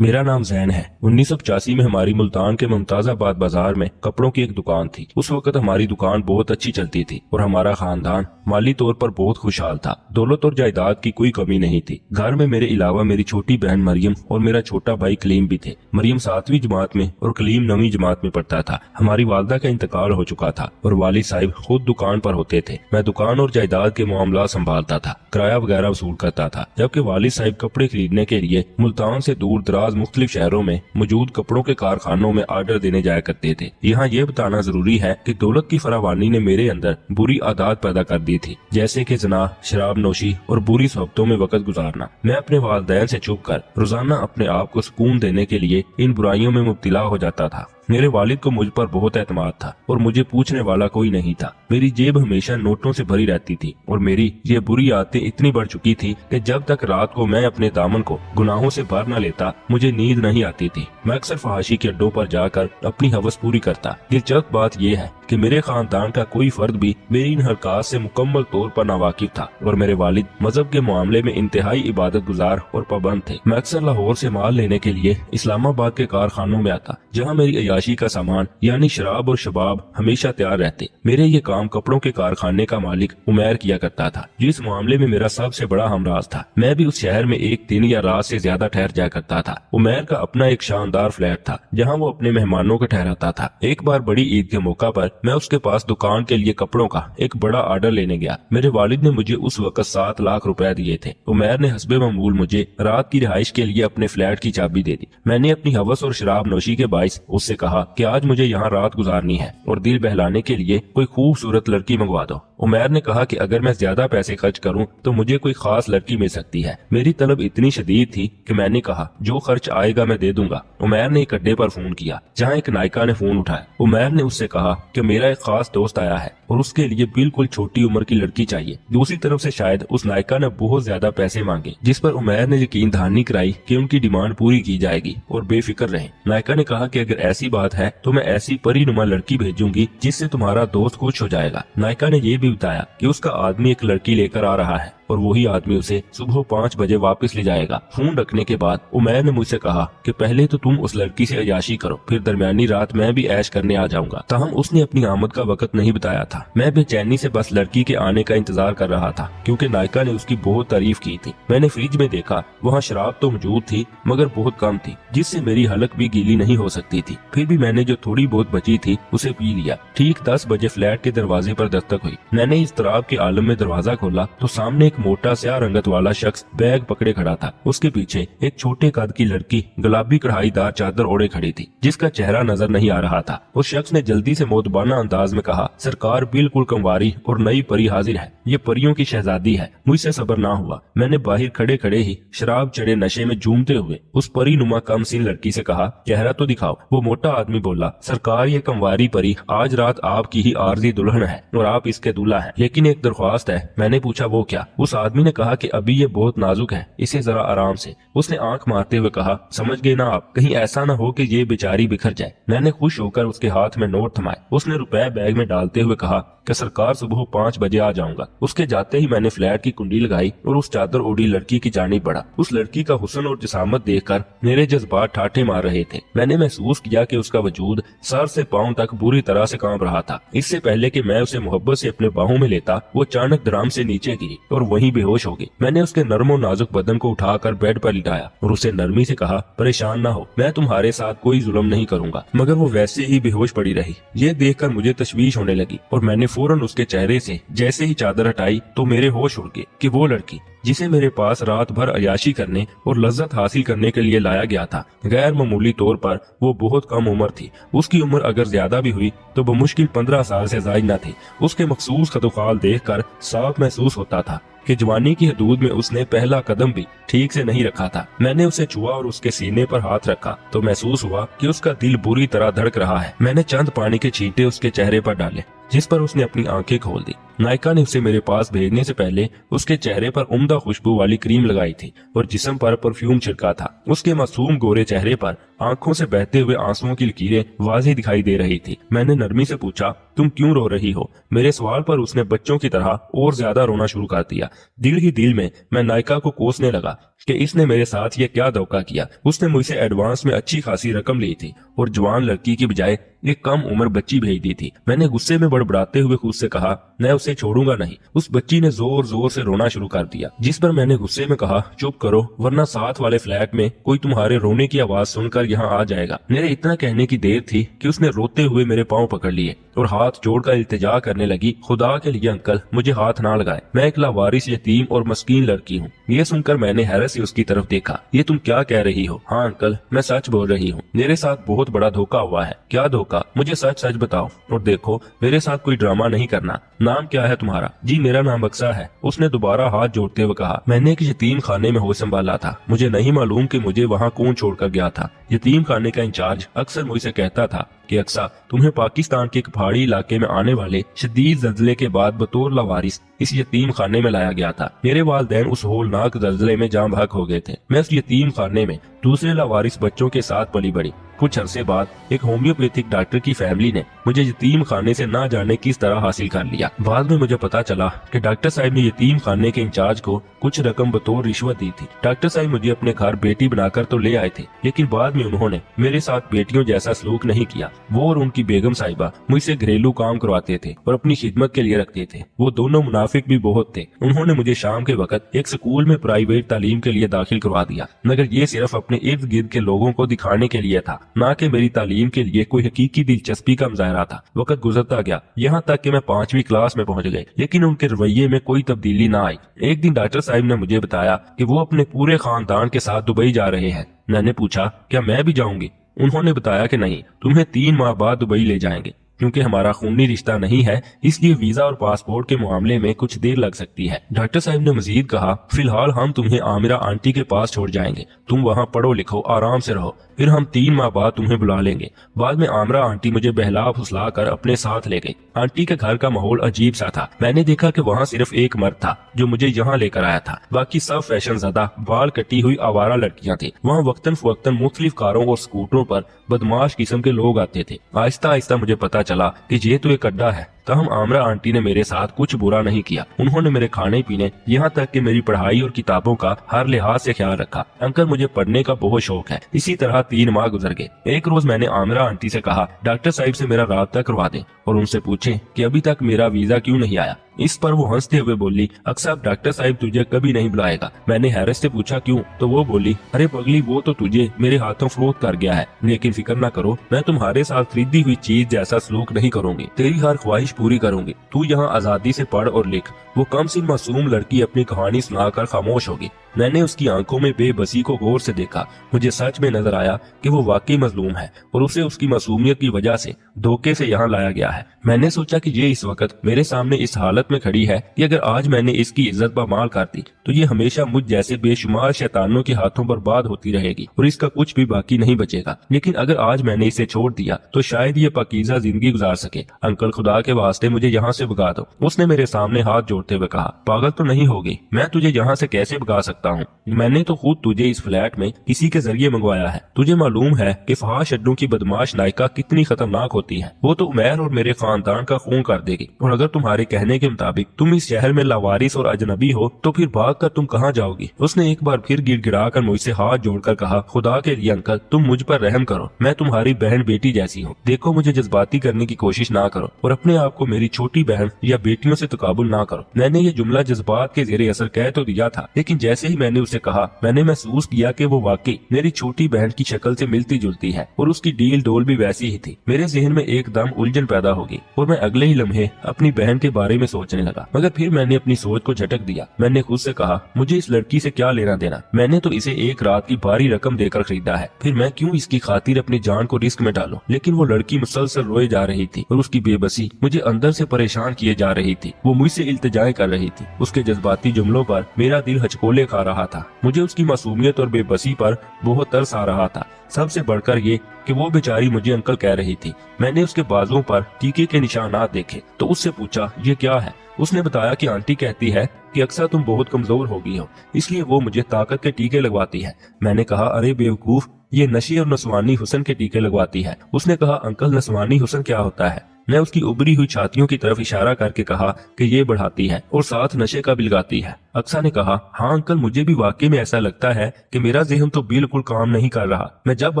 मेरा नाम जैन है। 1985 में हमारी मुल्तान के मुमताजाबाद बाजार में कपड़ों की एक दुकान थी। उस वक्त हमारी दुकान बहुत अच्छी चलती थी और हमारा खानदान माली तौर पर बहुत खुशहाल था। दौलत और जायदाद की कोई कमी नहीं थी। घर में मेरे अलावा मेरी छोटी बहन मरियम और मेरा छोटा भाई कलीम भी थे। मरियम 7वीं जमात में और कलीम 9वीं जमात में पढ़ता था। हमारी वालदा का इंतकाल हो चुका था और वालिद साहिब खुद दुकान पर होते थे। मैं दुकान और जायदाद के मामला संभालता था, किराया वगैरह वसूल करता था, जबकि वालिद साहिब कपड़े खरीदने के लिए मुल्तान से दूर दराज मुख्तलिफ शहरों में मौजूद कपड़ों के कारखानों में आर्डर देने जाया करते थे। यहाँ ये बताना जरूरी है कि दौलत की फरावानी ने मेरे अंदर बुरी आदत पैदा कर दी थी, जैसे कि जना, शराब नोशी और बुरी सोबतों में वक्त गुजारना। मैं अपने वालिदैन से छुप कर रोजाना अपने आप को सुकून देने के लिए इन बुराइयों में मुब्तला हो जाता था। मेरे वालिद को मुझ पर बहुत एतमाद था और मुझे पूछने वाला कोई नहीं था। मेरी जेब हमेशा नोटों से भरी रहती थी और मेरी ये बुरी आदतें इतनी बढ़ चुकी थी कि जब तक रात को मैं अपने दामन को गुनाहों से भर न लेता मुझे नींद नहीं आती थी। मैं अक्सर फहाशी के अड्डों पर जाकर अपनी हवस पूरी करता। दिलचस्प बात यह है कि मेरे खानदान का कोई फर्द भी मेरी इन हरकत से मुकम्मल तौर पर नावाकिफ था और मेरे वालिद मजहब के मामले में इंतहाई इबादत गुजार और पाबंद थे। मैं अक्सर लाहौर से माल लेने के लिए इस्लामाबाद के कारखानों में आता, जहाँ मेरी अयाशी का सामान यानी शराब और शबाब हमेशा तैयार रहते। मेरे ये काम कपड़ों के कारखाने का मालिक उमैर किया करता था, जिस मामले में मेरा सबसे बड़ा हमराज था। मैं भी उस शहर में एक दिन या रात से ज्यादा ठहर जाया करता था। उमैर का अपना एक शानदार फ्लैट था जहाँ वो अपने मेहमानों को ठहराता था। एक बार बड़ी ईद के मौका पर मैं उसके पास दुकान के लिए कपड़ों का एक बड़ा ऑर्डर लेने गया। मेरे वालिद ने मुझे उस वक्त 7 लाख रुपए दिए थे। उमैर ने हस्बे मामूल मुझे रात की रिहाइश के लिए अपने फ्लैट की चाबी दे दी। मैंने अपनी हवस और शराब नोशी के बाइस उससे कहा कि आज मुझे यहाँ रात गुजारनी है और दिल बहलाने के लिए कोई खूबसूरत लड़की मंगवा दो। उमैर ने कहा कि अगर मैं ज्यादा पैसे खर्च करूं तो मुझे कोई खास लड़की मिल सकती है। मेरी तलब इतनी शदीद थी कि मैंने कहा जो खर्च आएगा मैं दे दूंगा। उमैर ने एक अड्डे पर फोन किया जहां एक नायिका ने फोन उठाया। उमैर ने उससे कहा कि मेरा एक खास दोस्त आया है और उसके लिए बिल्कुल छोटी उम्र की लड़की चाहिए। दूसरी तरफ से शायद उस नायिका ने बहुत ज्यादा पैसे मांगे, जिस पर उमैर ने यकीन दहानी कराई कि उनकी डिमांड पूरी की जाएगी और बेफिक्र रहे। नायिका ने कहा कि अगर ऐसी बात है तो मैं ऐसी परीनुमा लड़की भेजूंगी जिससे तुम्हारा दोस्त खुश हो जाएगा। नायिका ने यह भी बताया कि उसका आदमी एक लड़की लेकर आ रहा है और वही आदमी उसे सुबह 5 बजे वापस ले जाएगा। फोन रखने के बाद उमैर ने मुझसे कहा कि पहले तो तुम उस लड़की से अयाशी करो, फिर दरमियानी रात मैं भी ऐश करने आ जाऊंगा। ताहम उसने अपनी आमद का वक्त नहीं बताया था। मैं बेचैनी से बस लड़की के आने का इंतजार कर रहा था क्योंकि नायिका ने उसकी बहुत तारीफ की थी। मैंने फ्रिज में देखा, वहाँ शराब तो मौजूद थी मगर बहुत कम थी, जिससे मेरी हलक भी गीली नहीं हो सकती थी। फिर भी मैंने जो थोड़ी बहुत बची थी उसे पी लिया। ठीक 10 बजे फ्लैट के दरवाजे पर दस्तक हुई। मैंने इस तराब के आलम में दरवाजा खोला तो सामने एक मोटा स्याह रंगत वाला शख्स बैग पकड़े खड़ा था। उसके पीछे एक छोटे कद की लड़की गुलाबी कढ़ाईदार चादर ओढ़े खड़ी थी, जिसका चेहरा नजर नहीं आ रहा था। उस शख्स ने जल्दी से मोतबाना अंदाज में कहा, सरकार बिल्कुल कंवारी और नई परी हाजिर है, ये परियों की शहजादी है। मुझसे सब्र ना हुआ। मैंने बाहर खड़े खड़े ही शराब चढ़े नशे में झूमते हुए उस परी नुमा कम सीन लड़की से कहा, चेहरा तो दिखाओ। वो मोटा आदमी बोला, सरकार ये कंवारी परी आज रात आपकी ही आरजी दुल्हन है और आप इसके दूल्हा हैं, लेकिन एक दरख्वास्त है। मैंने पूछा वो क्या? उस आदमी ने कहा कि अभी ये बहुत नाजुक है, इसे जरा आराम से। उसने आंख मारते हुए कहा, समझ गए ना आप, कहीं ऐसा ना हो कि ये बेचारी बिखर जाए। मैंने खुश होकर उसके हाथ में नोट थमाए। उसने रुपए बैग में डालते हुए कहा कि सरकार सुबह 5 बजे आ जाऊंगा। उसके जाते ही मैंने फ्लैट की कुंडी लगाई और उस चादर ओढ़ी लड़की की जानिब बढ़ा। उस लड़की का हुस्न और जिसामत देखकर मेरे जज्बात ठाठे मार रहे थे। मैंने महसूस किया कि उसका वजूद सर से पांव तक बुरी तरह से कांप रहा था। इससे पहले कि मैं उसे मोहब्बत से अपने बाहों में लेता, वो अचानक धड़ाम से नीचे गिरी और वहीं बेहोश हो गई। मैंने उसके नर्म और नाजुक बदन को उठाकर बेड पर लिटाया और उसे नरमी से कहा, परेशान ना हो, मैं तुम्हारे साथ कोई जुल्म नहीं करूंगा। मगर वो वैसे ही बेहोश पड़ी रही। ये देखकर मुझे तशवीश होने लगी और मैंने फौरन उसके चेहरे से जैसे ही चादर हटाई तो मेरे होश उड़ गए कि वो लड़की जिसे मेरे पास रात भर अयाशी करने और लज्जत हासिल करने के लिए लाया गया था, गैर मामूली तौर पर वो बहुत कम उम्र थी। उसकी उम्र अगर ज्यादा भी हुई तो बमुश्किल 15 साल से ज्यादा न थी। उसके मखसूस खतुखाल देखकर साफ महसूस होता था कि जवानी की हदूद में उसने पहला कदम भी ठीक से नहीं रखा था। मैंने उसे छुआ और उसके सीने पर हाथ रखा तो महसूस हुआ कि उसका दिल बुरी तरह धड़क रहा है। मैंने चंद पानी के छींटे उसके चेहरे पर डाले, जिस पर उसने अपनी आंखें खोल दी। नायिका ने उसे मेरे पास भेजने से पहले उसके चेहरे पर उम्दा खुशबू वाली क्रीम लगाई थी और जिस्म पर परफ्यूम छिड़का था। उसके मासूम गोरे चेहरे पर आंखों से बहते हुए आंसुओं की लकीरें वाज़ेह दिखाई दे रही थी। मैंने नरमी से पूछा, तुम क्यों रो रही हो? मेरे सवाल पर उसने बच्चों की तरह और ज्यादा रोना शुरू कर दिया। दिल ही दिल में मैं नायका को कोसने लगा कि इसने मेरे साथ ये क्या धोखा किया। उसने मुझसे एडवांस में अच्छी खासी रकम ली थी और जवान लड़की की बजाय एक कम उम्र बच्ची भेज दी थी। मैंने गुस्से में बड़बड़ाते हुए खुद से कहा, मैं उसे छोड़ूंगा नहीं। उस बच्ची ने जोर जोर से रोना शुरू कर दिया, जिस पर मैंने गुस्से में कहा, चुप करो वरना साथ वाले फ्लैट में कोई तुम्हारे रोने की आवाज सुनकर यहाँ आ जाएगा। मेरे इतना कहने की देर थी कि उसने रोते हुए मेरे पांव पकड़ लिए और हाथ जोड़कर इल्तिजा करने लगी, खुदा के लिए अंकल मुझे हाथ ना लगाए, मैं एक लावारिस यतीम और मस्कीन लड़की हूँ। ये सुनकर मैंने हैरत से उसकी तरफ देखा। ये तुम क्या कह रही हो? हाँ अंकल, मैं सच बोल रही हूँ, मेरे साथ बहुत बड़ा धोखा हुआ है। क्या धोखा? मुझे सच सच बताओ और देखो मेरे साथ कोई ड्रामा नहीं करना। नाम क्या है तुम्हारा? जी मेरा नाम अक्सा है। उसने दोबारा हाथ जोड़ते हुए कहा, मैंने एक यतीम खाने में होश संभाला था। मुझे नहीं मालूम कि मुझे वहाँ कौन छोड़कर गया था। यतीम खाने का इंचार्ज अक्सर मुझसे कहता था कि अक्सा, तुम्हें पाकिस्तान के एक पहाड़ी इलाके में आने वाले शदीद जल्जले के बाद बतौर लावारिस इस यतीम खाने में लाया गया था। मेरे वालिदैन उस होलनाक जल्जले में जाम बहक हो गए थे। मैं उस यतीम खाने में दूसरे लावारिस बच्चों के साथ पली बड़ी। कुछ अरसे बाद एक होम्योपैथिक डॉक्टर की फैमिली ने मुझे यतीम खाने से ना जाने किस तरह हासिल कर लिया। बाद में मुझे पता चला कि डॉक्टर साहब ने यतीम खाने के इंचार्ज को कुछ रकम बतौर रिश्वत दी थी। डॉक्टर साहब मुझे अपने घर बेटी बनाकर तो ले आए थे, लेकिन बाद में उन्होंने मेरे साथ बेटियों जैसा सलूक नहीं किया। वो और उनकी बेगम साहिबा मुझसे घरेलू काम करवाते थे और अपनी खिदमत के लिए रखते थे। वो दोनों मुनाफिक भी बहुत थे। उन्होंने मुझे शाम के वक्त एक स्कूल में प्राइवेट तालीम के लिए दाखिल करवा दिया, मगर ये सिर्फ अपने इर्द गिर्द के लोगों को दिखाने के लिए था, ना कि मेरी तालीम के लिए कोई हकीकी दिलचस्पी का मुजाहरा था। वक्त गुजरता गया, यहाँ तक कि मैं 5वीं क्लास में पहुंच गए, लेकिन उनके रवैये में कोई तब्दीली ना आई। एक दिन डॉक्टर साहब ने मुझे बताया कि वो अपने पूरे खानदान के साथ दुबई जा रहे हैं। मैंने पूछा, क्या मैं भी जाऊंगी? उन्होंने बताया कि नहीं, तुम्हें 3 माह बाद दुबई ले जाएंगे। क्योंकि हमारा खूनी रिश्ता नहीं है, इसलिए वीजा और पासपोर्ट के मामले में कुछ देर लग सकती है। डॉक्टर साहब ने मजीद कहा, फिलहाल हम तुम्हें आमिरा आंटी के पास छोड़ जाएंगे, तुम वहाँ पढ़ो लिखो आराम से रहो, फिर हम 3 माह बाद तुम्हें बुला लेंगे। बाद में आमिरा आंटी मुझे बहला फुसला कर अपने साथ ले गई। आंटी के घर का माहौल अजीब सा था। मैंने देखा कि वहाँ सिर्फ एक मर्द था जो मुझे यहाँ लेकर आया था, बाकी सब फैशन ज़दा बाल कटी हुई आवारा लड़कियाँ थी। वहाँ वक्तन फवक्तन मुख्तलिफ कारों और स्कूटरों पर बदमाश किस्म के लोग आते थे। आहिस्ता आहिस्ता मुझे पता चला कि ये तो एक अड्डा है। तहम आमरा आंटी ने मेरे साथ कुछ बुरा नहीं किया। उन्होंने मेरे खाने पीने, यहाँ तक कि मेरी पढ़ाई और किताबों का हर लिहाज से ख्याल रखा। अंकल मुझे पढ़ने का बहुत शौक है। इसी तरह 3 माह गुजर गए। एक रोज मैंने आमरा आंटी से कहा, डॉक्टर साहब से मेरा राब्ता करवा दें और उनसे पूछें कि अभी तक मेरा वीजा क्यों नहीं आया। इस पर वो हंसते हुए बोली, अक्सर डॉक्टर साहब तुझे कभी नहीं बुलाएगा। मैंने हैरत से पूछा क्यों? तो वो बोली, अरे पगली, वो तो तुझे मेरे हाथों फरोख्त कर गया है, लेकिन फिक्र न करो, मैं तुम्हारे साथ खरीदी हुई चीज जैसा सलूक नहीं करूंगी, तेरी हर ख्वाहिश पूरी करूंगी। तू यहाँ आजादी से पढ़ और लिख। वो कम सी मासूम लड़की अपनी कहानी सुनाकर खामोश होगी। मैंने उसकी आंखों में बेबसी को गौर से देखा। मुझे सच में नजर आया कि वो वाकई मजलूम है और उसे उसकी मासूमियत की वजह से धोखे से यहाँ लाया गया है। मैंने सोचा कि ये इस वक्त मेरे सामने इस हालत में खड़ी है कि अगर आज मैंने इसकी इज्जत पामाल कर दी तो ये हमेशा मुझ जैसे बेशुमार शैतानों के हाथों बर्बाद होती रहेगी और इसका कुछ भी बाकी नहीं बचेगा। लेकिन अगर आज मैंने इसे छोड़ दिया तो शायद ये पाकीज़ा जिंदगी गुजार सके। अंकल खुदा के वास्ते मुझे यहाँ से भगा दो। उसने मेरे सामने हाथ जोड़ते हुए कहा, पागल तो नहीं होगी? मैं तुझे यहाँ से कैसे भगा सकता हूँ? मैंने तो खुद तुझे इस फ्लैट में किसी के जरिए मंगवाया है। तुझे मालूम है कि फहाश अड्डों की बदमाश नायका कितनी खतरनाक होती है। वो तो उमैर और मेरे खानदान का खून कर देगी। और अगर तुम्हारे कहने के मुताबिक तुम इस शहर में लावारिस और अजनबी हो तो फिर भाग कर तुम कहाँ जाओगी? उसने एक बार फिर गिड़गिड़ा कर मुझसे हाथ जोड़कर कहा, खुदा के लिए अंकल तुम मुझ पर रहम करो। मैं तुम्हारी बहन बेटी जैसी हूँ। देखो मुझे जज्बाती करने की कोशिश ना करो और अपने आप को मेरी छोटी बहन या बेटियों से तकाबुल ना करो। मैंने ये जुमला जज्बात के जेरे असर कह तो दिया था, लेकिन जैसे ही मैंने उसे कहा मैंने महसूस किया कि वो वाकई मेरी छोटी बहन की शक्ल से मिलती जुलती है और उसकी डील डोल भी वैसी ही थी। मेरे जहन में एकदम उलझन पैदा होगी और मैं अगले ही लम्हे अपनी बहन के बारे में सोचने लगा। मगर फिर मैंने अपनी सोच को झटक दिया। मैंने खुद से कहा, मुझे इस लड़की से क्या लेना देना? मैंने तो इसे एक रात की भारी रकम देकर खरीदा है, फिर मैं क्यों इसकी खातिर अपनी जान को रिस्क में डालूं? लेकिन वो लड़की मुसलसल रोए जा रही थी और उसकी बेबसी मुझे अंदर से परेशान किए जा रही थी। वो मुझसे इल्तिजाएं कर रही थी। उसके जज्बाती जुमलों पर मेरा दिल हचकोले खा रहा था। मुझे उसकी मासूमियत और बेबसी पर बहुत तरस आ रहा था। सबसे बढ़कर ये कि वो बेचारी मुझे अंकल कह रही थी। मैंने उसके बाजुओं पर टीके के निशानात देखे तो उससे पूछा, ये क्या है? उसने बताया कि आंटी कहती है कि अक्सर तुम बहुत कमजोर हो गई हो, इसलिए वो मुझे ताकत के टीके लगवाती है। मैंने कहा, अरे बेवकूफ, ये नशी और नस्वानी हुस्न के टीके लगवाती है। उसने कहा, अंकल नस्वानी हुस्न क्या होता है? मैं उसकी उभरी हुई छातियों की तरफ इशारा करके कहा कि ये बढ़ाती है और साथ नशे का भी लगाती है। अक्सा ने कहा, हाँ अंकल, मुझे भी वाकई में ऐसा लगता है कि मेरा ज़हन तो बिल्कुल काम नहीं कर रहा। मैं जब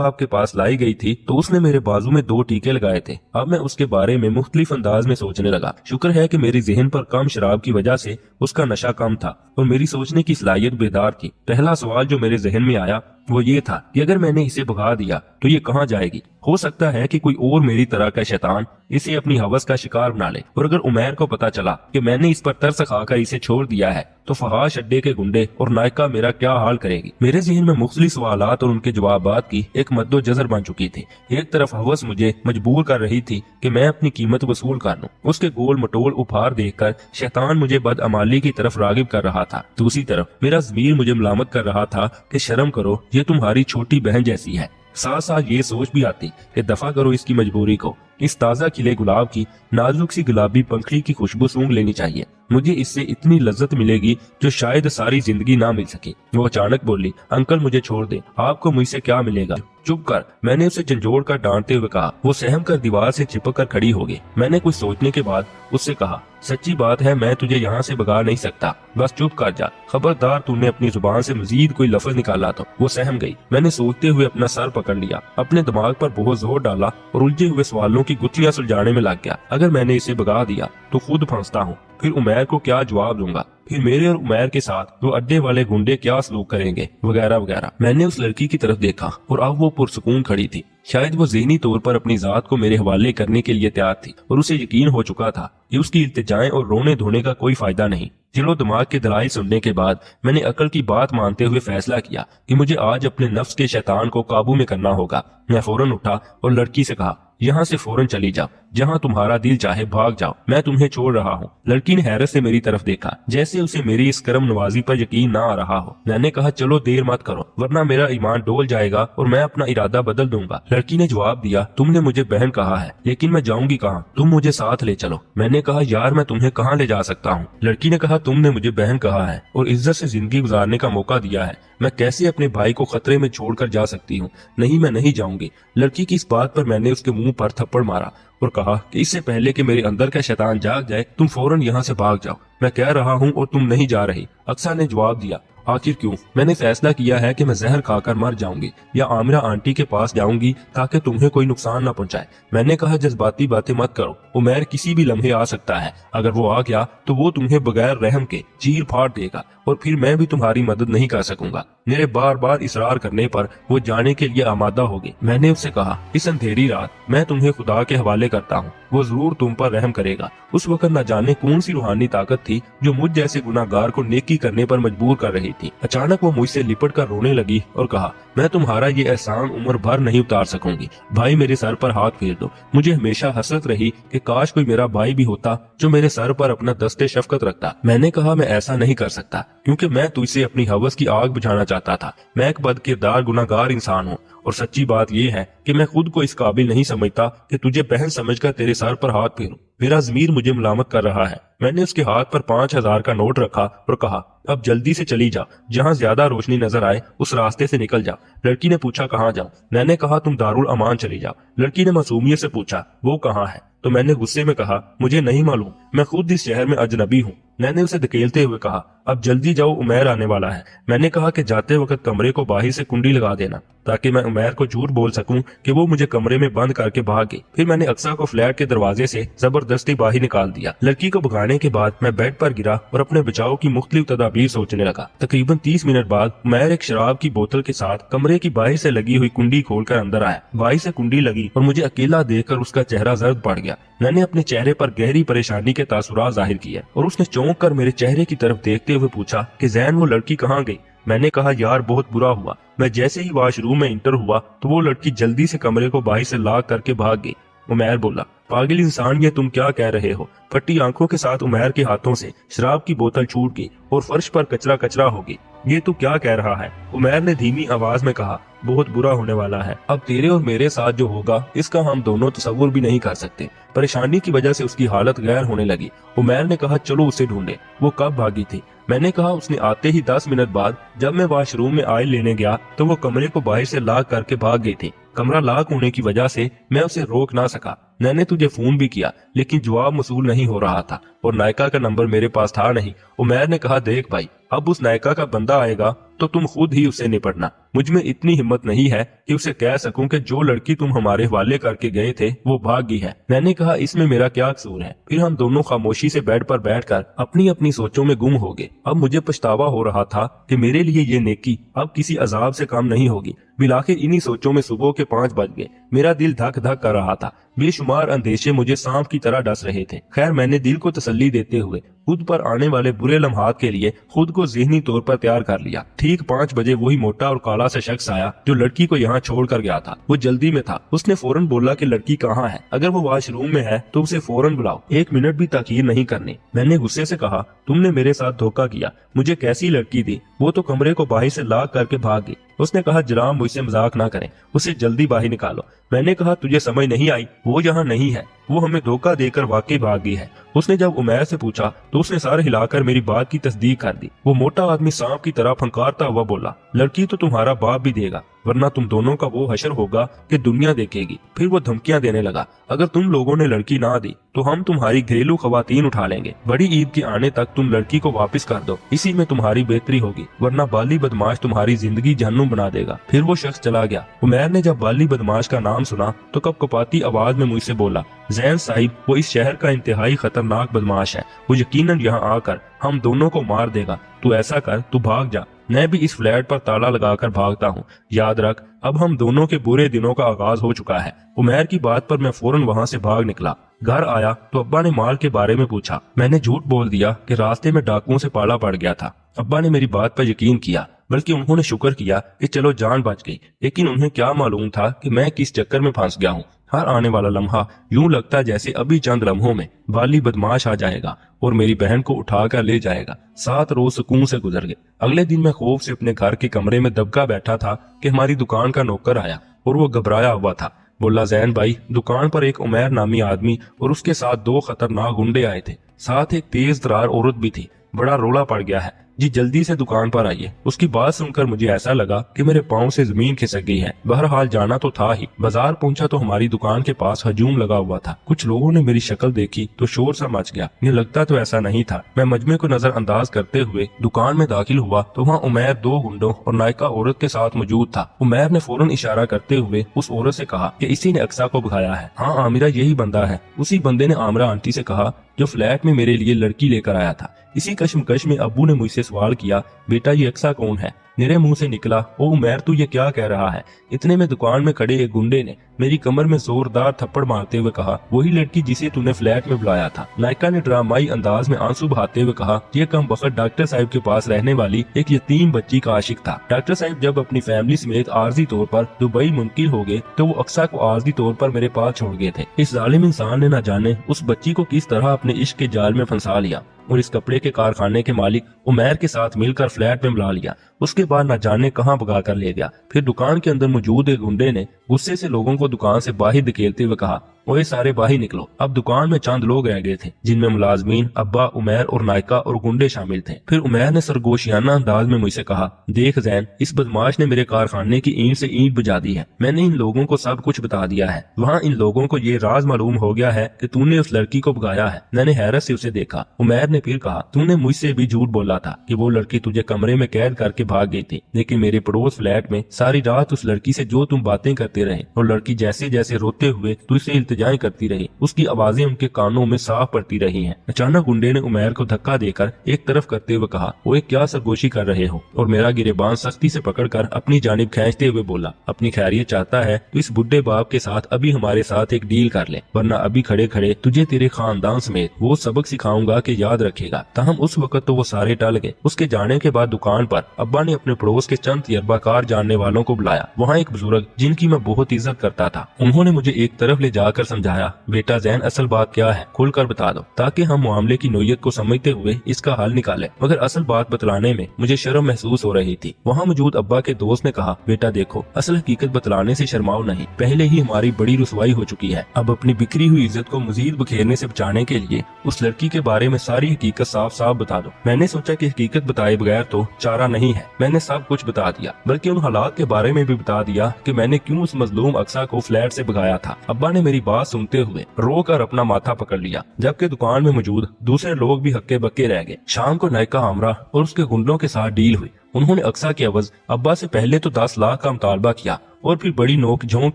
आपके पास लाई गई थी तो उसने मेरे बाजू में 2 टीके लगाए थे। अब मैं उसके बारे में मुख्तलिफ अंदाज में सोचने लगा। शुक्र है कि मेरी ज़हन पर कम शराब की वजह से उसका नशा कम था और मेरी सोचने की सलाहियत बेदार थी। पहला सवाल जो मेरे जहन में आया वो ये था कि अगर मैंने इसे भगा दिया तो ये कहाँ जाएगी? हो सकता है कि कोई और मेरी तरह का शैतान इसे अपनी हवस का शिकार बना ले, और अगर उमैर को पता चला कि मैंने इस पर तरस खाकर इसे छोड़ दिया है तो फहाश अड्डे के गुंडे और नायका मेरा क्या हाल करेगी? मेरे ज़हन में मुख्तलिफ सवालात और उनके जवाबात की एक मद्दोजज़र बन चुकी थी। एक तरफ हवस मुझे मजबूर कर रही थी कि मैं अपनी कीमत वसूल कर लूं। उसके गोल मटोल उपहार देखकर शैतान मुझे बदअमाली की तरफ रागिब कर रहा था। दूसरी तरफ मेरा ज़मीर मुझे मलामत कर रहा था कि शर्म करो, ये तुम्हारी छोटी बहन जैसी है। साथ साथ ये सोच भी आती कि दफा करो इसकी मजबूरी को। इस ताज़ा खिले गुलाब की नाजुक सी गुलाबी पंखड़ी की खुशबू सूंघ लेनी चाहिए। मुझे इससे इतनी लज्जत मिलेगी जो शायद सारी जिंदगी ना मिल सके। वो अचानक बोली, अंकल मुझे छोड़ दे, आपको मुझसे क्या मिलेगा? चुप कर, मैंने उसे झंझोड़ कर डांटते हुए कहा। वो सहम कर दीवार से चिपक कर खड़ी हो गई। मैंने कुछ सोचने के बाद उससे कहा, सच्ची बात है, मैं तुझे यहाँ से भगा नहीं सकता, बस चुप कर जा। खबरदार तूने अपनी जुबान से मजीद कोई लफ्ज निकाला तो। वो सहम गई। मैंने सोचते हुए अपना सर पकड़ लिया, अपने दिमाग पर बहुत जोर डाला और उलझे हुए सवालों की गुत्थियां सुलझाने में लग गया। अगर मैंने इसे भगा दिया तो खुद फंसता हूँ, फिर उमैर को क्या जवाब दूंगा? फिर मेरे और उमैर के साथ वो अड्डे वाले गुंडे क्या सलूक करेंगे? वगैरह वगैरह। मैंने उस लड़की की तरफ देखा और अब वो पुरसुकून खड़ी थी। शायद वो ज़हनी तौर पर अपनी जात को मेरे हवाले करने के लिए तैयार थी और उसे यकीन हो चुका था कि उसकी इल्तिजाएं और रोने धोने का कोई फायदा नहीं। दिलो दिमाग के दलाइल सुनने के बाद मैंने अकल की बात मानते हुए फैसला किया कि मुझे आज अपने नफ्स के शैतान को काबू में करना होगा। मैं फौरन उठा और लड़की से कहा, यहाँ से फौरन चली जाओ, जहाँ तुम्हारा दिल चाहे भाग जाओ, मैं तुम्हें छोड़ रहा हूँ। लड़की ने हैरत से मेरी तरफ देखा, जैसे उसे मेरी इस करम नवाजी पर यकीन ना आ रहा हो। मैंने कहा, चलो देर मत करो, वरना मेरा ईमान डोल जाएगा और मैं अपना इरादा बदल दूंगा। लड़की ने जवाब दिया, तुमने मुझे बहन कहा है, लेकिन मैं जाऊंगी कहाँ? तुम मुझे साथ ले चलो। मैंने कहा, यार मैं तुम्हें कहाँ ले जा सकता हूँ? लड़की ने कहा, तुमने मुझे बहन कहा है और इज्जत से जिंदगी गुजारने का मौका दिया है, मैं कैसे अपने भाई को खतरे में छोड़कर जा सकती हूँ? नहीं, मैं नहीं जाऊंगी। लड़की की इस बात पर मैंने उसके मुंह पर थप्पड़ मारा और कहा कि इससे पहले कि मेरे अंदर का शैतान जाग जाए, तुम फौरन यहाँ से भाग जाओ। मैं कह रहा हूँ और तुम नहीं जा रही। अक्सा ने जवाब दिया, आखिर क्यों? मैंने फैसला किया है कि मैं जहर खाकर मर जाऊंगी या आमिरा आंटी के पास जाऊंगी ताकि तुम्हें कोई नुकसान न पहुंचाए। मैंने कहा, जज्बाती बातें मत करो, उमैर किसी भी लम्हे आ सकता है। अगर वो आ गया तो वो तुम्हें बगैर रहम के चीर फाड़ देगा और फिर मैं भी तुम्हारी मदद नहीं कर सकूंगा। मेरे बार बार इसरार करने पर वो जाने के लिए आमादा हो गई। मैंने उससे कहा, इस अंधेरी रात मैं तुम्हें खुदा के हवाले करता हूँ, वो जरूर तुम पर रहम करेगा। उस वक्त न जाने कौन सी रूहानी ताकत थी जो मुझ जैसे गुनाहगार को नेकी करने पर मजबूर कर रही थी। अचानक वो मुझसे लिपट कर रोने लगी और कहा, मैं तुम्हारा ये एहसान उम्र भर नहीं उतार सकूंगी। भाई मेरे सर पर हाथ फेर दो। मुझे हमेशा हसरत रही कि काश कोई मेरा भाई भी होता जो मेरे सर पर अपना दस्ते शफकत रखता। मैंने कहा, मैं ऐसा नहीं कर सकता क्योंकि मैं तुझसे अपनी हवस की आग बुझाना चाहता था। मैं एक बदकिरदार गुनाहगार इंसान हूँ और सच्ची बात यह है कि मैं खुद को इस काबिल नहीं समझता कि तुझे बहन समझकर तेरे सर पर हाथ फेरूं। मेरा ज़मीर मुझे मुलामत कर रहा है। मैंने उसके हाथ पर 5000 का नोट रखा और कहा, अब जल्दी से चली जा, जहाँ ज्यादा रोशनी नजर आए उस रास्ते से निकल जा। लड़की ने पूछा, कहाँ जाऊं? मैंने कहा, तुम दारुल अमान चली जाओ। लड़की ने मासूमियत से पूछा, वो कहाँ है? तो मैंने गुस्से में कहा, मुझे नहीं मालूम, मैं खुद इस शहर में अजनबी हूँ। मैंने उसे धकेलते हुए कहा, अब जल्दी जाओ, उमैर आने वाला है। मैंने कहा कि जाते वक्त कमरे को बाहर से कुंडी लगा देना ताकि मैं उमैर को झूठ बोल सकूं कि वो मुझे कमरे में बंद करके भाग गई। फिर मैंने अक्सा को फ्लैट के दरवाजे से जबरदस्ती बाहर निकाल दिया। लड़की को भगाने के बाद मैं बेड पर गिरा और अपने बचाव की मुख्तलिफ तदाबीर सोचने लगा। तकरीबन 30 मिनट बाद उमैर एक शराब की बोतल के साथ कमरे की बाहर से लगी हुई कुंडी खोलकर अंदर आया। बाहर से कुंडी लगी और मुझे अकेला देखकर उसका चेहरा जर्द पड़ गया। मैंने अपने चेहरे पर गहरी परेशानी के तासुरात जाहिर किए और उसने चौंक कर मेरे चेहरे की तरफ देखते हुए पूछा कि जैन, वो लड़की कहाँ गई? मैंने कहा, यार बहुत बुरा हुआ। मैं जैसे ही वॉशरूम में इंटर हुआ तो वो लड़की जल्दी से कमरे को बाहर से लॉक करके भाग गई। उमैर बोला, पागल इंसान, ये तुम क्या कह रहे हो? फटी आंखों के साथ उमैर के हाथों से शराब की बोतल छूट गई और फर्श पर कचरा कचरा हो गई। ये तू क्या कह रहा है? उमैर ने धीमी आवाज में कहा, بہت برا ہونے والا ہے۔ اب تیرے اور میرے ساتھ جو ہوگا اس کا ہم دونوں تصور بھی نہیں کر سکتے۔ پریشانی کی وجہ سے اس کی حالت غیر ہونے لگی۔ عمیر نے کہا چلو اسے ڈھونڈے، وہ کب بھاگی تھی؟ میں نے کہا اس نے آتے ہی 10 منٹ بعد جب میں واش روم میں آئل لینے گیا تو وہ کمرے کو باہر سے لاک کر کے بھاگ گئی تھی۔ کمرہ لاک ہونے کی وجہ سے میں اسے روک نہ سکا۔ میں نے تجھے فون بھی کیا لیکن جواب موصول نہیں ہو رہا تھا اور نائکا کا نمبر میرے پاس تھا نہیں۔ عمیر نے کہا دیکھ بھائی، اب اس نائکا کا بندہ آئے گا تو تم خود ہی اسے نپٹنا۔ مجھ میں اتنی ہمت نہیں ہے کہ اسے کہہ سکوں کہ جو لڑکی تم ہمارے حوالے کر کے گئے تھے وہ بھاگ گئی ہے۔ میں نے کہا اس میں میرا کیا قصور ہے؟ پھر ہم دونوں خاموشی سے بیڈ پر بیٹھ کر اپنی اپنی سوچوں میں گم ہو گئے۔ اب مجھے پچھتاوا ہو رہا تھا کہ میرے لیے یہ نیکی اب کسی عذاب سے کم نہیں ہوگی۔ بلاخر انہی سوچوں میں صبح کے 5 بج گئے۔ میرا دل دھک دھک کر رہا تھا، بے شمار اندیشے مجھے سانپ کی طرح ڈس رہے تھے۔ خیر میں نے دل کو تسلی دیتے ہوئے خود پر آنے والے برے لمحات کے لیے خود کو ذہنی طور پر تیار کر لیا۔ ٹھیک 5 بجے وہی موٹا اور کالا سا شخص آیا جو لڑکی کو یہاں چھوڑ کر گیا تھا۔ وہ جلدی میں تھا۔ اس نے فوراً بولا کہ لڑکی کہاں ہے؟ اگر وہ واش روم میں ہے تو اسے فوراً بلاؤ، 1 منٹ بھی تاخیر نہیں کرنی۔ میں نے غصے سے کہا تم نے میرے ساتھ دھوکہ کیا، مجھے کیسی لڑکی دی؟ وہ تو کمرے کو باہر سے لاک کر کے بھاگ گئی۔ اس نے کہا جناب مجھ سے مذاق نہ کریں، اسے جلدی باہر نکالو۔ میں نے کہا تجھے سمجھ نہیں آئی؟ وہ یہاں نہیں ہے، وہ ہمیں دھوکہ دے کر واقعی بھاگ گئی ہے۔ اس نے جب عمیر سے پوچھا تو اس نے سر ہلا کر میری بات کی تصدیق کر دی۔ وہ موٹا آدمی سانپ کی طرح پھنکارتا ہوا بولا لڑکی تو تمہارا باپ بھی دے گا، ورنہ تم دونوں کا وہ حشر ہوگا کہ دنیا دیکھے گی۔ پھر وہ دھمکیاں دینے لگا، اگر تم لوگوں نے لڑکی نہ دی تو ہم تمہاری گھریلو خواتین اٹھا لیں گے، بڑی عید کے آنے تک تم لڑکی کو واپس کر دو، اسی میں تمہاری بہتری ہوگی، ورنہ بالی بدماش تمہاری زندگی جہنم بنا دے گا۔ پھر وہ شخص چلا گیا۔ عمیر نے جب بالی بدماش کا نام سنا تو کپ کپاتی آواز میں مجھ سے بولا زین صاحب وہ اس شہر کا انتہائی خطرناک بدماش ہے، وہ یقیناً یہاں آ کر ہم دونوں کو مار دے گا۔ تو ایسا کر تو بھاگ جا، میں بھی اس فلیٹ پر تالا لگا کر بھاگتا ہوں۔ یاد رکھ اب ہم دونوں کے برے دنوں کا آغاز ہو چکا ہے۔ عمیر کی بات پر میں فوراً وہاں سے بھاگ نکلا۔ گھر آیا تو ابا نے مال کے بارے میں پوچھا۔ میں نے جھوٹ بول دیا کہ راستے میں ڈاکوؤں سے پالا پڑ گیا تھا۔ ابا نے میری بات پر یقین کیا، بلکہ انہوں نے شکر کیا کہ چلو جان بچ گئی، لیکن انہیں کیا معلوم تھا کہ میں کس چکر میں پھنس گیا ہوں۔ ہر آنے والا لمحہ یوں لگتا جیسے ابھی چند لمحوں میں بالی بدماش آ جائے گا اور میری بہن کو اٹھا کر لے جائے گا۔ 7 روز سکون سے گزر گئے۔ اگلے دن میں خوف سے اپنے گھر کے کمرے میں دبکا بیٹھا تھا کہ ہماری دکان کا نوکر آیا اور وہ گھبرایا ہوا تھا۔ بولا زین بھائی دکان پر ایک عمیر نامی آدمی اور اس کے ساتھ 2 خطرناک گنڈے آئے تھے، ساتھ ایک تیز ترار عورت بھی تھی، بڑا رولا پڑ گیا ہے جی، جلدی سے دکان پر آئیے۔ اس کی بات سن کر مجھے ایسا لگا کہ میرے پاؤں سے زمین کھسک گئی ہے۔ بہرحال جانا تو تھا ہی۔ بازار پہنچا تو ہماری دکان کے پاس ہجوم لگا ہوا تھا۔ کچھ لوگوں نے میری شکل دیکھی تو شور سا مچ گیا، یہ لگتا تو ایسا نہیں تھا۔ میں مجمع کو نظر انداز کرتے ہوئے دکان میں داخل ہوا تو وہاں عمیر 2 گنڈوں اور نائکا عورت کے ساتھ موجود تھا۔ عمیر نے فوراً اشارہ کرتے ہوئے اس عورت سے کہا کہ اسی نے اقصیٰ کو بھگایا ہے۔ ہاں عامرہ یہی بندہ ہے۔ اسی بندے نے عامرہ آنٹی سے کہا جو فلیٹ میں میرے لیے لڑکی لے کر آیا تھا۔ اسی کشمکش میں ابو نے مجھ سے سوال کیا بیٹا یہ اقصیٰ کون ہے؟ میرے منہ سے نکلا او عمیر تو یہ کیا کہہ رہا ہے؟ اتنے میں دکان میں کھڑے ایک گنڈے نے میری کمر میں زوردار تھپڑ مارتے ہوئے کہا وہی لڑکی جسے تو نے فلیٹ میں بلایا تھا۔ نائکا نے ڈرامائی انداز میں آنسو بہاتے ہوئے کہا یہ کم بخت ڈاکٹر صاحب کے پاس رہنے والی ایک یتیم بچی کا عاشق تھا۔ ڈاکٹر صاحب جب اپنی فیملی سمیت عارضی طور پر دبئی منتقل ہو گئے تو وہ اقصیٰ کو عارضی طور پر میرے پاس چھوڑ گئے تھے۔ اس ظالم انسان نے نہ جانے اس بچی کو کس طرح اپنے عشق کے جال میں پھنسا لیا اور اس کپڑے کے کارخانے کے مالک عمیر کے ساتھ مل کر فلیٹ میں بلا لیا۔ اس کے بعد نہ جانے کہاں بھگا کر لے گیا۔ پھر دکان کے اندر موجود ایک گنڈے نے غصے سے لوگوں کو دکان سے باہر دھکیلتے ہوئے کہا اوے سارے باہر نکلو۔ اب دکان میں چند لوگ رہ گئے تھے جن میں ملازمین، ابا، عمیر اور نائکا اور گنڈے شامل تھے۔ پھر عمیر نے سرگوشیانہ انداز میں مجھ سے کہا دیکھ زین اس بدماش نے میرے کارخانے کی اینٹ سے اینٹ بجا دی ہے۔ میں نے ان لوگوں کو سب کچھ بتا دیا ہے۔ وہاں ان لوگوں کو یہ راز معلوم ہو گیا ہے کہ تو نے اس لڑکی کو بھگایا ہے۔ میں نے حیرت سے اسے دیکھا۔ عمیر نے پھر کہا تو نے مجھ سے بھی جھوٹ بولا تھا کہ وہ لڑکی تجھے کمرے میں قید کر کے بھاگ گئی تھی، لیکن میرے پڑوس فلیٹ میں ساری رات اس لڑکی سے جو تم باتیں کرتے رہے اور لڑکی جیسے جیسے روتے ہوئے تو اسے التجائیں کرتی رہی اس کی آوازیں ان کے کانوں میں صاف پڑتی رہی ہیں۔ اچانک گنڈے نے عمیر کو دھکا دے کر ایک طرف کرتے ہوئے کہا وہ کیا سرگوشی کر رہے ہو، اور میرا گریبان سختی سے پکڑ کر اپنی جانب کھینچتے ہوئے بولا اپنی خیریت چاہتا ہے تو اس بڈھے باپ کے ساتھ ابھی ہمارے ساتھ ایک ڈیل کر لے، ورنہ ابھی کھڑے کھڑے تجھے تیرے خاندان سمیت وہ سبق سکھاؤں گا کہ یاد رکھے گا۔ تاہم اس وقت تو وہ سارے ٹل گئے۔ اس کے جانے کے بعد دکان پر ابا نے اپنے پڑوس کے چند تجربہ کار جاننے والوں کو بلایا۔ وہاں ایک بزرگ جن کی میں بہت عزت کرتا تھا، انہوں نے مجھے ایک طرف لے جا کر समझाया, बेटा जैन असल बात क्या है खुल कर बता दो ताकि हम मामले की नोयत को समझते हुए इसका हल निकालें। मगर असल बात बतलाने में मुझे शर्म महसूस हो रही थी। वहाँ मौजूद अब्बा के दोस्त ने कहा, बेटा देखो असल हकीकत बतलाने से शर्माओ नहीं, पहले ही हमारी बड़ी रुसवाई हो चुकी है। अब अपनी बिखरी हुई इज्जत को मजीद बखेरने से बचाने के लिए उस लड़की के बारे में सारी हकीकत साफ साफ बता दो। मैंने सोचा कि हकीकत बताए बगैर तो चारा नहीं है। मैंने सब कुछ बता दिया, बल्कि उन हालात के बारे में भी बता दिया कि मैंने क्यों उस मजलूम अक्सा को फ्लैट से भगाया था। अब्बा ने मेरी बात सुनते हुए रो कर अपना माथा पकड़ लिया, जबकि दुकान में मौजूद दूसरे लोग भी हक्के बक्के रह गए। शाम को नायका आमरा और उसके गुंडों के साथ डील हुई। उन्होंने अक्सा के अवज अब्बा से पहले तो 10 लाख का मुतालबा किया और फिर बड़ी नोक झोंक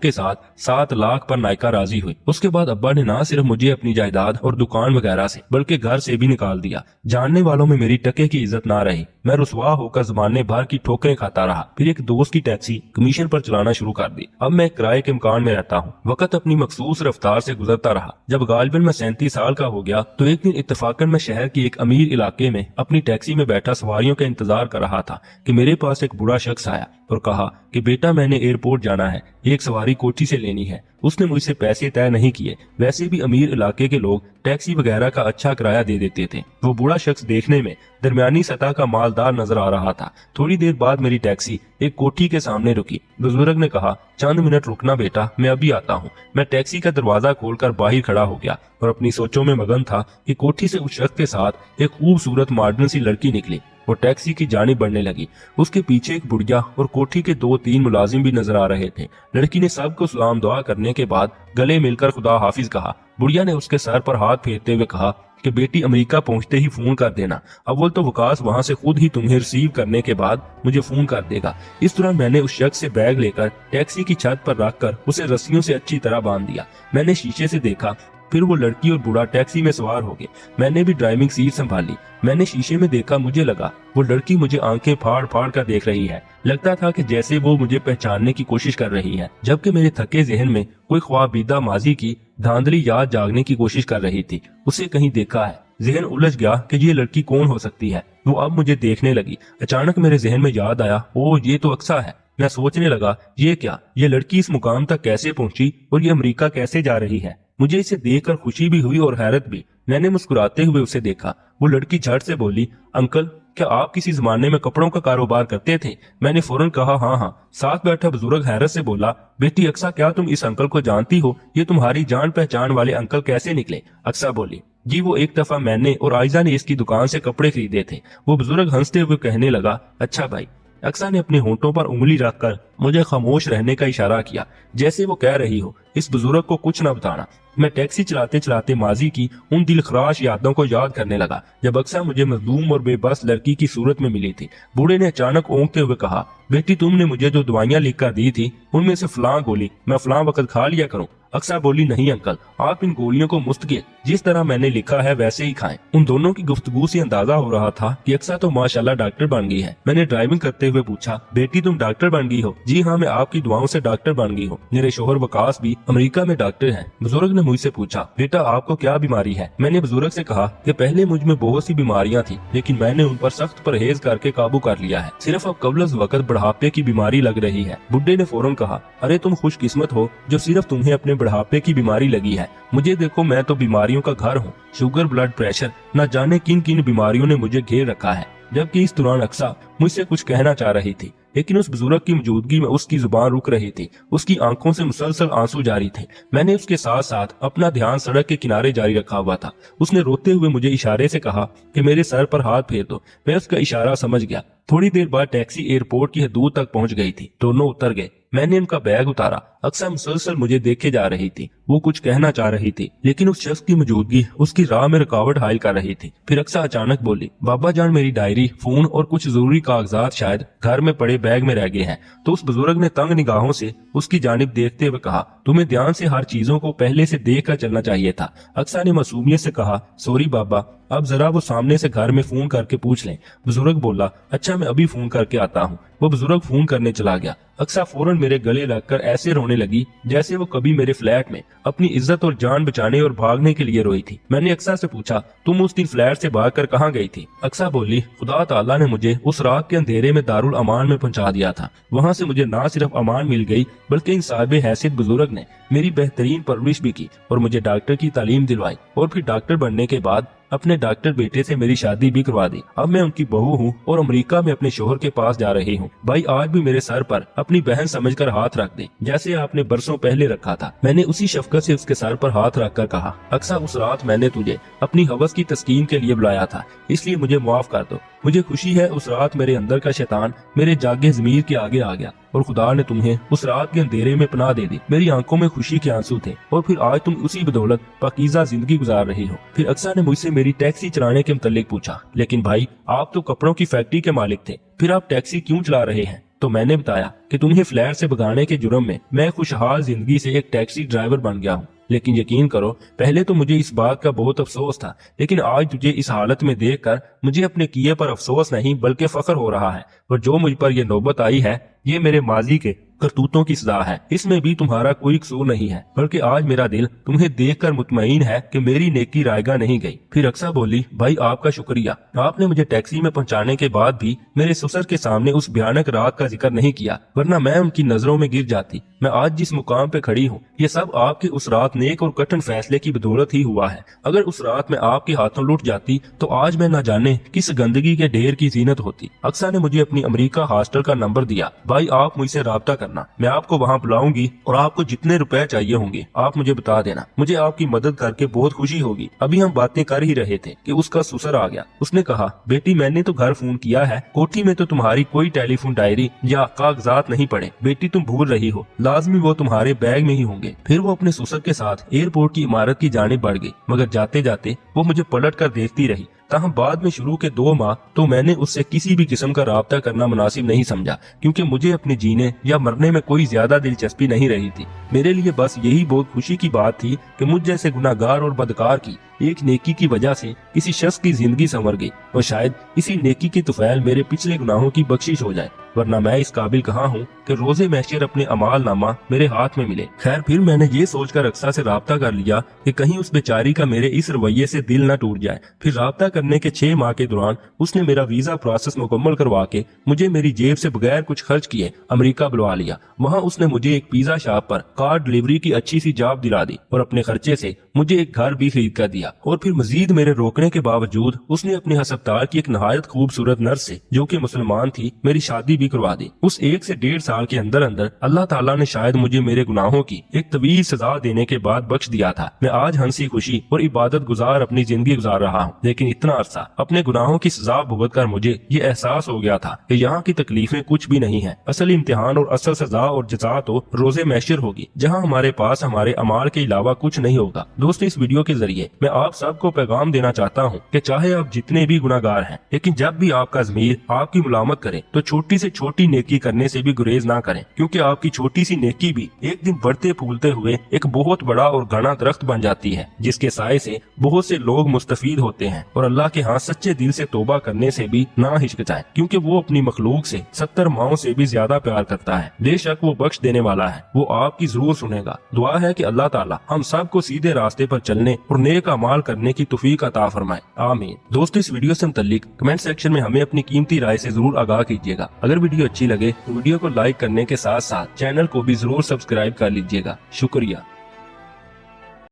के साथ 7 लाख पर नायका राजी हुई। उसके बाद अब्बा ने न सिर्फ मुझे अपनी जायदाद और दुकान वगैरह से बल्कि घर से भी निकाल दिया। जानने वालों में मेरी टके की इज्जत ना रही। मैं रुसवा होकर जमाने भर की ठोकरें खाता रहा। फिर एक दोस्त की टैक्सी कमीशन पर चलाना शुरू कर दी। अब मैं किराए के मकान में रहता हूँ। वक्त अपनी मखसूस रफ्तार से गुजरता रहा। जब गालिबन मैं 37 साल का हो गया तो एक दिन इत्तेफाकन मैं शहर की एक अमीर इलाके में अपनी टैक्सी में बैठा सवारियों का इंतजार कर रहा था कि मेरे पास एक बूढ़ा शख्स आया और कहा कि बेटा मैंने एयरपोर्ट जाना है, एक सवारी कोठी से लेनी है। उसने मुझसे पैसे तय नहीं किए। वैसे भी अमीर इलाके के लोग टैक्सी वगैरह का अच्छा किराया दे देते थे। वो बूढ़ा शख्स देखने में दरमियानी सतह का मालदार नजर आ रहा था। थोड़ी देर बाद मेरी टैक्सी एक कोठी के सामने रुकी। बुजुर्ग ने कहा, चंद मिनट रुकना बेटा, मैं अभी आता हूँ। मैं टैक्सी का दरवाजा खोलकर बाहर खड़ा हो गया और अपनी सोचों में मगन था कि कोठी से उस शख्स के साथ एक खूबसूरत मॉडर्न सी लड़की निकली। वो टैक्सी की जानिब बढ़ने लगी। उसके पीछे एक बुढ़िया और कोठी के 2-3 मुलाजिम भी नजर आ रहे थे। लड़की ने सबको सलाम दुआ करने के बाद गले मिलकर खुदा हाफिज कहा। बुढ़िया ने उसके सर पर हाथ फेरते हुए कहा कि बेटी अमेरिका पहुंचते ही फोन कर देना। अव्वल तो वकास वहां से खुद ही तुम्हें रिसीव करने के बाद मुझे फोन कर देगा। इस दौरान मैंने उस शख्स से बैग लेकर टैक्सी की छत पर रखकर उसे रस्सियों से अच्छी तरह बांध दिया। मैंने शीशे से देखा, फिर वो लड़की और बूढ़ा टैक्सी में सवार हो गए। मैंने भी ड्राइविंग सीट संभाली। मैंने शीशे में देखा, मुझे लगा वो लड़की मुझे आंखें फाड़ फाड़ कर देख रही है। लगता था कि जैसे वो मुझे पहचानने की कोशिश कर रही है, जबकि मेरे थके जहन में कोई ख्वाबीदा माजी की धांधली याद जागने की कोशिश कर रही थी। उसे कहीं देखा है। जहन उलझ गया कि ये लड़की कौन हो सकती है। वो अब मुझे देखने लगी। अचानक मेरे जहन में याद आया, ओ ये तो अक्सा है। मैं सोचने लगा, ये क्या, ये लड़की इस मुकाम तक कैसे पहुंची और ये अमेरिका कैसे जा रही है। मुझे इसे देखकर खुशी भी हुई और हैरत भी। मैंने मुस्कुराते हुए उसे देखा। वो लड़की झट से बोली, अंकल क्या आप किसी जमाने में कपड़ों का कारोबार करते थे? मैंने फौरन कहा, हाँ हाँ। साथ बैठा बुजुर्ग हैरत से बोला, बेटी अक्सा क्या तुम इस अंकल को जानती हो? ये तुम्हारी जान पहचान वाले अंकल कैसे निकले? अक्सा बोली, जी वो एक दफा मैंने और आयजा ने इसकी दुकान से कपड़े खरीदे थे। वो बुजुर्ग हंसते हुए कहने लगा, अच्छा भाई। अक्सा ने अपने होंठों पर उंगली रखकर मुझे खामोश रहने का इशारा किया, जैसे वो कह रही हो इस बुजुर्ग को कुछ न बताना। मैं टैक्सी चलाते चलाते माजी की उन दिलखराश यादों को याद करने लगा जब अक्सा मुझे मजलूम और बेबस लड़की की सूरत में मिली थी। बूढ़े ने अचानक ओंघते हुए कहा, बेटी तुमने मुझे जो दवाइयां लिख कर दी थी उनमें से फलां गोली मैं फलां वक्त खा लिया करूं। अक्सा बोली, नहीं अंकल, आप इन गोलियों को मुस्तकिल जिस तरह मैंने लिखा है वैसे ही खाएं। उन दोनों की गुफ्तगू से अंदाजा हो रहा था कि अक्सा तो माशाल्लाह डॉक्टर बन गई है। मैंने ड्राइविंग करते हुए पूछा, बेटी तुम डॉक्टर बन गई हो? जी हाँ, मैं आपकी दुआओं से डॉक्टर बन गई हूँ। मेरे शोहर वकास भी अमेरिका में डॉक्टर हैं। बुजुर्ग ने मुझसे पूछा, बेटा आपको क्या बीमारी है? मैंने बुजुर्ग से कहा कि पहले मुझ में बहुत सी बीमारियां थी, लेकिन मैंने उन पर सख्त परहेज करके काबू कर लिया है। सिर्फ अब कबल वक्त बुढ़ापे की बीमारी लग रही है। बुड्ढे ने फौरन कहा, अरे तुम खुशकिस्मत हो जो सिर्फ तुम्हें अपने बुढ़ापे की बीमारी लगी है। मुझे देखो, मैं तो बीमारियों का घर हूँ। शुगर, ब्लड प्रेशर, न जाने किन किन बीमारियों ने मुझे घेर रखा है। जबकि इस दौरान अक्सा मुझसे कुछ कहना चाह रही थी, लेकिन उस बुजुर्ग की मौजूदगी में उसकी जुबान रुक रही थी। उसकी आंखों से मुसलसल आंसू जारी थे। मैंने उसके साथ साथ अपना ध्यान सड़क के किनारे जारी रखा हुआ था। उसने रोते हुए मुझे इशारे से कहा कि मेरे सर पर हाथ फेर दो। मैं उसका इशारा समझ गया। थोड़ी देर बाद टैक्सी एयरपोर्ट की हदूद तक पहुंच गई थी। दोनों उतर गए। मैंने उनका बैग उतारा। अक्सा मुसलसल मुझे देखे जा रही थी। वो कुछ कहना चाह रही थी, लेकिन उस शख्स की मौजूदगी उसकी राह में रुकावट हायल कर रही थी। फिर अक्सा अचानक बोली, बाबा जान मेरी डायरी, फोन और कुछ जरूरी कागजात शायद घर में पड़े बैग में रह गए हैं। तो उस बुजुर्ग ने तंग निगाहों से उसकी जानिब देखते हुए कहा, तुम्हें ध्यान से हर चीजों को पहले से देख कर चलना चाहिए था। अक्सा ने मासूमियत से कहा, सॉरी बाबा, अब जरा वो सामने से घर में फोन करके पूछ लें। बुजुर्ग बोला, अच्छा मैं अभी फोन करके आता हूँ। वो बुजुर्ग फोन करने चला गया। अक्सा फौरन मेरे गले लगकर ऐसे रोने लगी जैसे वो कभी मेरे फ्लैट में अपनी इज्जत और जान बचाने और भागने के लिए रोई थी। मैंने अक्सा से पूछा, तुम उस दिन फ्लैट से भागकर कहाँ गई थी? अक्सा बोली, खुदा ताला ने मुझे उस रात के अंधेरे में दारुल अमान में पहुंचा दिया था। वहाँ से मुझे ना सिर्फ अमान मिल गई बल्कि इन साहिब हैसियत बुजुर्ग ने मेरी बेहतरीन परवरिश भी की और मुझे डॉक्टर की तालीम दिलवाई और फिर डॉक्टर बनने के बाद अपने डॉक्टर बेटे से मेरी शादी भी करवा दी। अब मैं उनकी बहू हूँ और अमेरिका में अपने शोहर के पास जा रही हूँ। भाई आज भी मेरे सर पर अपनी बहन समझकर हाथ रख दे जैसे आपने बरसों पहले रखा था। मैंने उसी शफकत से उसके सर पर हाथ रखकर कहा, अक्सा उस रात मैंने तुझे अपनी हवस की तस्कीन के लिए बुलाया था, इसलिए मुझे माफ कर दो। मुझे खुशी है उस रात मेरे अंदर का शैतान मेरे जागे ज़मीर के आगे आ गया और खुदा ने तुम्हें उस रात के अंधेरे में पनाह दे दी। मेरी आंखों में खुशी के आंसू थे और फिर आज तुम उसी बदौलत पाकीज़ा जिंदगी गुजार रही हो। फिर अक्सा ने मुझसे मेरी टैक्सी चलाने के मुतालिक पूछा, लेकिन भाई आप तो कपड़ों की फैक्ट्री के मालिक थे, फिर आप टैक्सी क्यों चला रहे हैं? तो मैंने बताया कि तुम्हें फ्लैट से भगाने के जुर्म में मैं खुशहाल जिंदगी से एक टैक्सी ड्राइवर बन गया हूँ। लेकिन यकीन करो पहले तो मुझे इस बात का बहुत अफसोस था, लेकिन आज तुझे इस हालत में देखकर मुझे अपने किए पर अफसोस नहीं बल्कि फख्र हो रहा है। और जो मुझ पर यह नौबत आई है ये मेरे माजी के करतूतों की सजा है। इसमें भी तुम्हारा कोई कसूर नहीं है, बल्कि आज मेरा दिल तुम्हें देखकर मुतमईन है कि मेरी नेकी रायगा नहीं गई। फिर अक्सा बोली, भाई आपका शुक्रिया, आपने मुझे टैक्सी में पहुंचाने के बाद भी मेरे ससुर के सामने उस भयानक रात का जिक्र नहीं किया, वरना मैं उनकी नजरों में गिर जाती। मैं आज जिस मुकाम पे खड़ी हूँ ये सब आपके उस रात नेक और कठिन फैसले की बदौलत ही हुआ है। अगर उस रात में आपके हाथों लुट जाती तो आज मैं न जाने किस गंदगी के ढेर की जीनत होती। अक्सा ने मुझे अपनी अमेरिका हॉस्टल का नंबर दिया। भाई आप मुझसे राब्ता करना, मैं आपको वहाँ बुलाऊंगी और आपको जितने रुपए चाहिए होंगे आप मुझे बता देना। मुझे आपकी मदद करके बहुत खुशी होगी। अभी हम बातें कर ही रहे थे कि उसका ससुर आ गया। उसने कहा, बेटी मैंने तो घर फोन किया है, कोठी में तो तुम्हारी कोई टेलीफोन डायरी या कागजात नहीं पड़े। बेटी तुम भूल रही हो, लाजमी वो तुम्हारे बैग में ही होंगे। फिर वो अपने ससुर के साथ एयरपोर्ट की इमारत की जानिब बढ़ गई, मगर जाते जाते वो मुझे पलट कर देखती रही। ताहम बाद में शुरू के 2 माह तो मैंने उससे किसी भी किस्म का राब्ता करना मुनासिब नहीं समझा, क्योंकि मुझे अपने जीने या मरने में कोई ज्यादा दिलचस्पी नहीं रही थी। मेरे लिए बस यही बहुत खुशी की बात थी कि मुझ जैसे गुनाहगार और बदकार की एक नेकी की वजह से किसी शख्स की जिंदगी संवर गई और शायद इसी नेकी की तुफैल मेरे पिछले गुनाहों की बख्शिश हो जाए, वरना मैं इस काबिल कहाँ हूँ कि रोजे महशर अपने अमाल नामा मेरे हाथ में मिले। खैर फिर मैंने ये सोचकर अक्सा से राब्ता कर लिया कि कहीं उस बेचारी का मेरे इस रवैये से दिल न टूट जाए। फिर राब्ता करने के 6 माह के दौरान उसने मेरा वीजा प्रोसेस मुकम्मल करवा के मुझे मेरी जेब से बगैर कुछ खर्च किए अमेरिका बुलवा लिया। वहाँ उसने मुझे एक पिज्जा शॉप पर कार डिलीवरी की अच्छी सी जॉब दिला दी और अपने खर्चे से मुझे एक घर भी खरीद कर दिया। और फिर मजीद मेरे रोकने के बावजूद उसने अपने अस्पताल की एक नहायत खूबसूरत नर्स से, जो कि मुसलमान थी, मेरी शादी भी करवा दी। उस 1 से 1.5 साल के अंदर अंदर अल्लाह ताला ने शायद मुझे मेरे गुनाहों की एक तवील सजा देने के बाद बख्श दिया था। मैं आज हंसी खुशी और इबादत गुजार अपनी जिंदगी गुजार रहा हूँ, लेकिन इतना अरसा अपने गुनाहों की सजा भुगत कर मुझे ये एहसास हो गया था कि यहाँ की तकलीफें कुछ भी नहीं है। असल इम्तिहान और असल सजा और जजा तो रोजे महशर होगी, जहाँ हमारे पास हमारे अमाल के अलावा कुछ नहीं होगा। दोस्तों इस वीडियो के जरिए मैं आप सबको पैगाम देना चाहता हूँ कि चाहे आप जितने भी गुनाहगार हैं, लेकिन जब भी आपका ज़मीर आपकी मुलामत करे तो छोटी से छोटी नेकी करने से भी गुरेज ना करें, क्योंकि आपकी छोटी सी नेकी भी एक दिन बढ़ते फूलते हुए एक बहुत बड़ा और घना दरख्त बन जाती है, जिसके साए से बहुत से लोग मुस्तफीद होते हैं। और अल्लाह के यहाँ सच्चे दिल से तौबा करने से भी ना हिचकिचाएं, क्योंकि वो अपनी मखलूक से 70 माओं से भी ज्यादा प्यार करता है। बेशक वो बख्श देने वाला है, वो आपकी जरूर सुनेगा। दुआ है कि अल्लाह ताला हम सब को सीधे रास्ते पर चलने और नेक अमाल करने की तौफीक अता फरमाए, आमीन। दोस्तों इस वीडियो से मुताल्लिक कमेंट सेक्शन में हमें अपनी कीमती राय से जरूर आगाह कीजिएगा। अगर वीडियो अच्छी लगे तो वीडियो को लाइक करने के साथ साथ चैनल को भी जरूर सब्सक्राइब कर लीजिएगा। शुक्रिया।